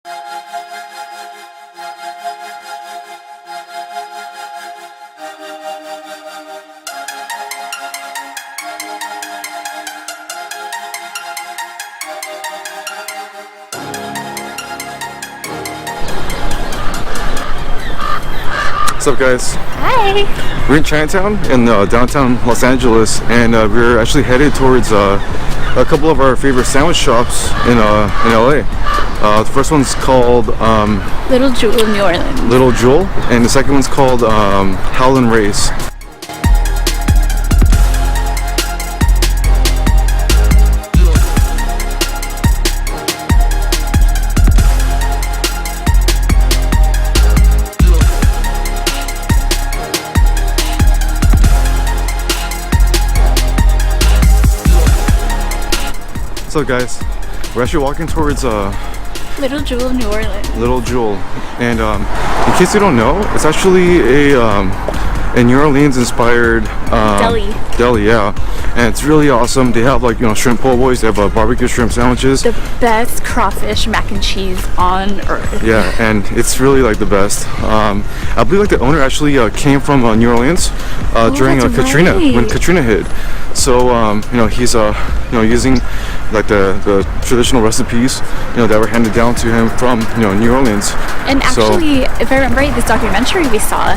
What's up, guys? Hi! We're in Chinatown in downtown Los Angeles, and we're actually headed towards a couple of our favorite sandwich shops in LA. The first one's called Little Jewel of New Orleans. Little Jewel, and the second one's called Howlin Ray's. What's up, guys? We're actually walking towards Little Jewel of New Orleans. Little Jewel, and in case you don't know, it's actually a New Orleans inspired deli, yeah, and it's really awesome. They have, like, you know, shrimp po' boys. They have barbecue shrimp sandwiches, the best crawfish mac and cheese on earth. Yeah, and it's really like the best. I believe like the owner actually came from New Orleans during Katrina, when Katrina hit. So you know, he's you know, using like the traditional recipes, you know, that were handed down to him from, you know, New Orleans. And actually, if I remember right, this documentary we saw,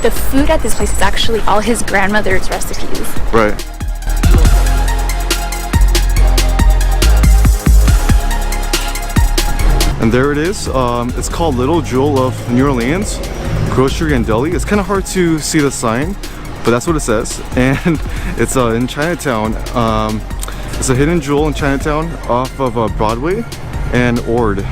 the food at this place is actually all his grandmother's recipes. Right. And there it is. It's called Little Jewel of New Orleans Grocery and Deli. It's kind of hard to see the sign, but that's what it says. And it's in Chinatown. It's a hidden jewel in Chinatown off of Broadway and Ord.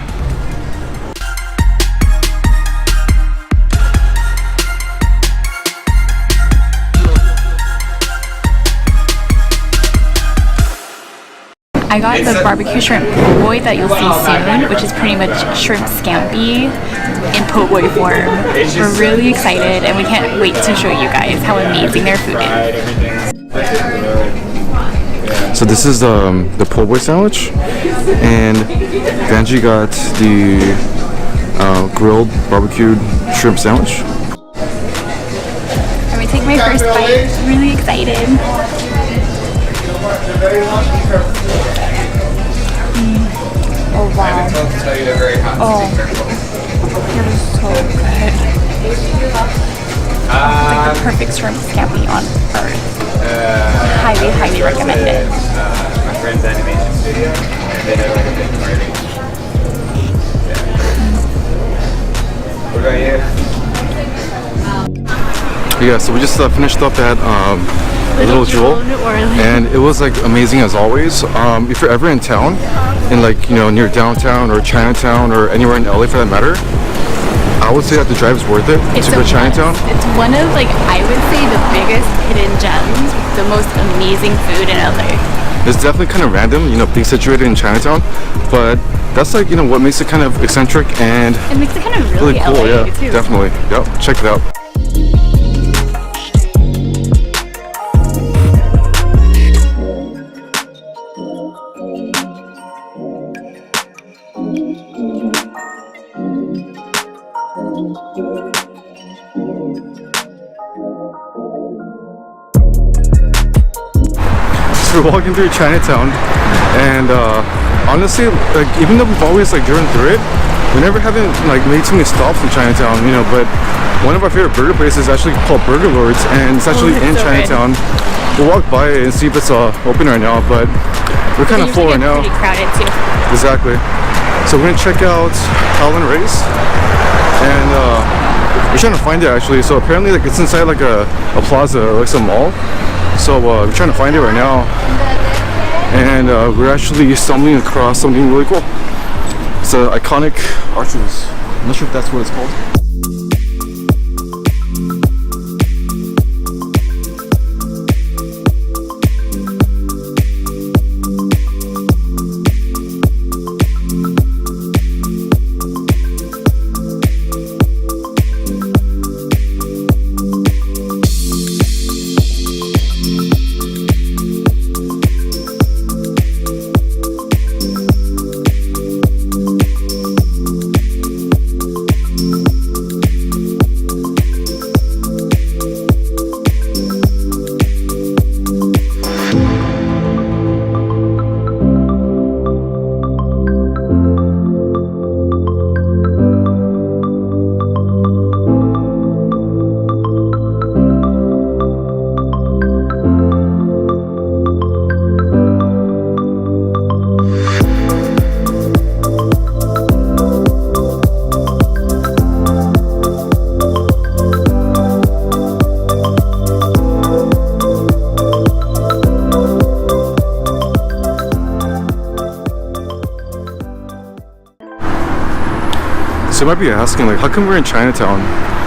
I got the barbecue shrimp po' boy that you'll see soon, which is pretty much shrimp scampi in po' boy form. We're really excited, and we can't wait to show you guys how amazing their food is. So this is the po' boy sandwich, and Vanjie got the grilled barbecued shrimp sandwich. I'm gonna take my first bite. Really excited. Oh wow. Oh, it is so good. It's like the perfect shrimp scampi on earth. Highly, highly recommend it. My friend's animation studio, and they have like a big party. What about you? Yeah, so we just finished up at Little Jewel, New Orleans. and it was like amazing as always. If you're ever in town, in like, you know, near downtown or Chinatown or anywhere in LA for that matter, I would say that the drive is worth it to go to Chinatown. It's one of, like, I would say the biggest hidden gems, the most amazing food in LA. It's definitely kind of random, you know, being situated in Chinatown, but that's like, you know, what makes it kind of eccentric and it makes it kind of really cool. LA Yeah, too. definitely. Yep, check it out. We're walking through Chinatown, and honestly, like, even though we've always like driven through it, we never haven't like made too many stops in Chinatown, you know. But one of our favorite burger places is actually called Burger Lords, and it's actually in Chinatown. We'll walk by it and see if it's open right now, but we're kind of full right now. Pretty crowded too. Exactly. So we're gonna check out Howlin Ray's, and we're trying to find it actually. So apparently, like, it's inside like a plaza, like some mall. So we're trying to find it right now, and we're actually stumbling across something really cool. It's an iconic arches. I'm not sure if that's what it's called. So you might be asking, like, how come we're in Chinatown?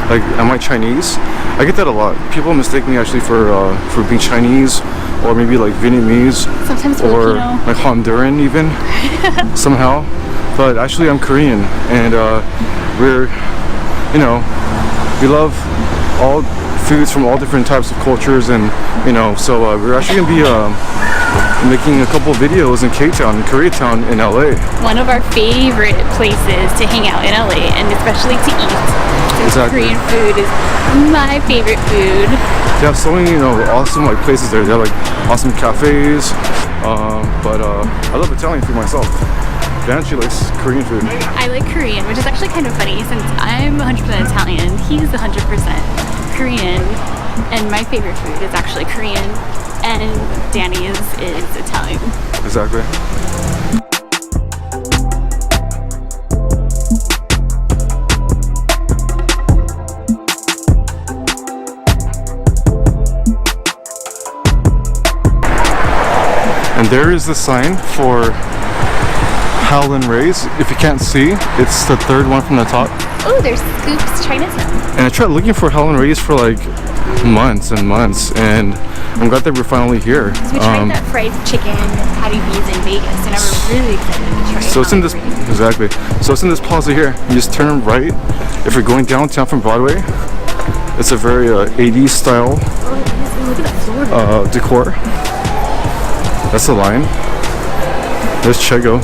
Like, am I Chinese? I get that a lot. People mistake me actually for being Chinese, or maybe like Vietnamese, Sometimes or Filipino. like Honduran even somehow. But actually, I'm Korean, and we're, you know, we love all foods from all different types of cultures, and you know, so we're actually gonna be making a couple videos in K-Town, in Koreatown, in LA. One of our favorite places to hang out in LA, and especially to eat. Exactly. Korean food is my favorite food. They have so many, you know, awesome like places there. They have like awesome cafes, but I love Italian food myself. Dan, she likes Korean food. I like Korean, which is actually kind of funny since I'm 100% Italian, he's 100% Korean, and my favorite food is actually Korean, and Danny's is Italian. Exactly. And there is the sign for Howlin Ray's. If you can't see, it's the third one from the top. Oh, there's Scoops Chinatown. And I tried looking for Howlin Ray's for like months and months, and I'm glad that we're finally here. We tried that fried chicken patty B's in Vegas, and I was really excited to try it. So it's in this, exactly. So it's in this plaza here. You just turn right. If you're going downtown from Broadway, it's a very 80s style Look at that floor. decor. That's the line. There's Chego.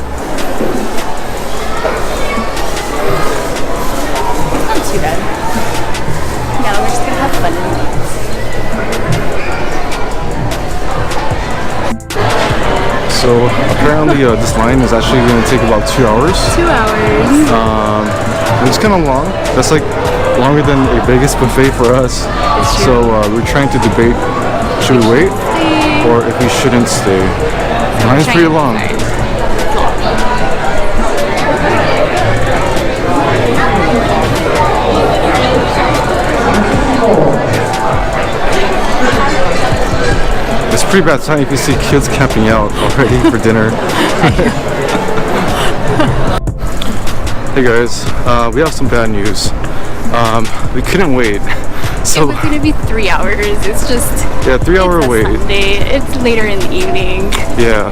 Not too bad. No, we're just gonna have fun in it. So apparently this line is actually going to take about 2 hours. 2 hours. And it's kind of long. That's like longer than a Vegas buffet for us. It's So true. we're trying to debate, should we wait or if we shouldn't stay. Line's pretty long. It's a pretty bad time if you see kids camping out already for dinner. Hey guys, we have some bad news. We couldn't wait. So It was gonna be 3 hours. It's just yeah, 3 hour it's a wait. Sunday. It's later in the evening. Yeah.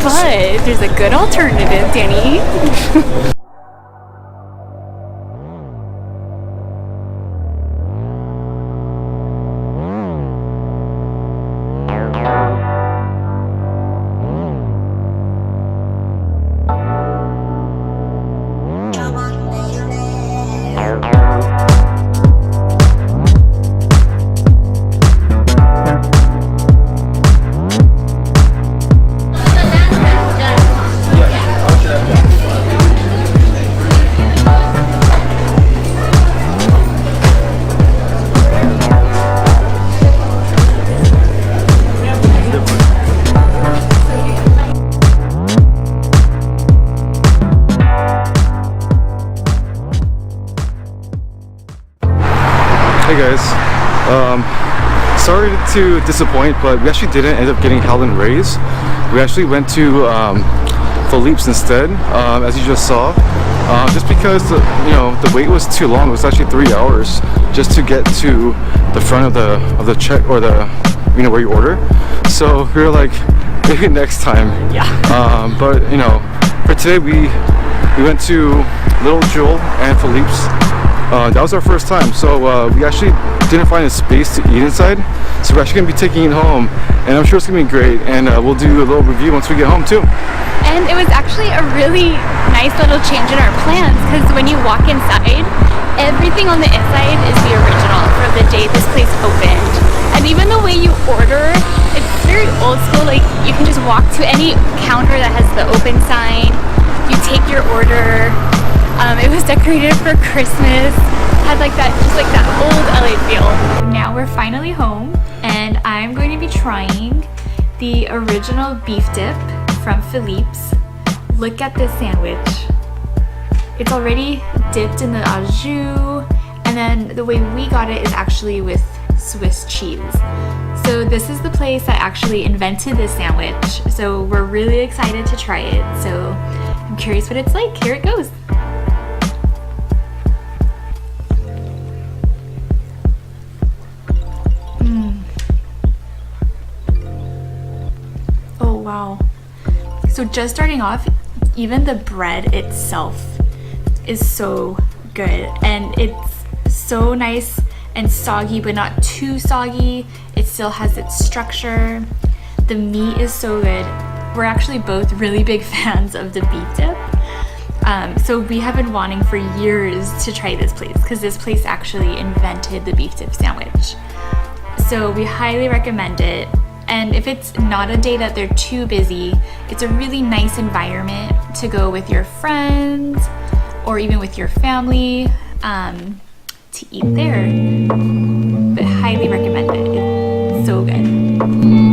But there's a good alternative, Danny. Hey guys, sorry to disappoint, but we actually didn't end up getting Howlin Ray's. We actually went to Philippe's instead, as you just saw, just because the wait was too long. It was actually 3 hours just to get to the front of the check, or the where you order. So we were like, maybe next time. Yeah. But for today we went to Little Jewel and Philippe's. That was our first time, so we actually didn't find a space to eat inside, so we're actually going to be taking it home, and I'm sure it's going to be great, and we'll do a little review once we get home too. And it was actually a really nice little change in our plans, because when you walk inside, everything on the inside is the original from the day this place opened. And even the way you order, it's very old school. Like, you can just walk to any counter that has the open sign, you take your order. It was decorated for Christmas, had like that, just like that old LA feel. Now we're finally home, and I'm going to be trying the original beef dip from Philippe's. Look at this sandwich. It's already dipped in the au jus, and then the way we got it is actually with Swiss cheese. So this is the place that actually invented this sandwich. So we're really excited to try it. So I'm curious what it's like. Here it goes. just starting off, even the bread itself is so good, and it's so nice and soggy, but not too soggy. It still has its structure. The meat is so good. We're actually both really big fans of the beef dip. So we have been wanting for years to try this place, because this place actually invented the beef dip sandwich. So we highly recommend it. And if it's not a day that they're too busy, it's a really nice environment to go with your friends or even with your family to eat there. But highly recommend it. It's so good.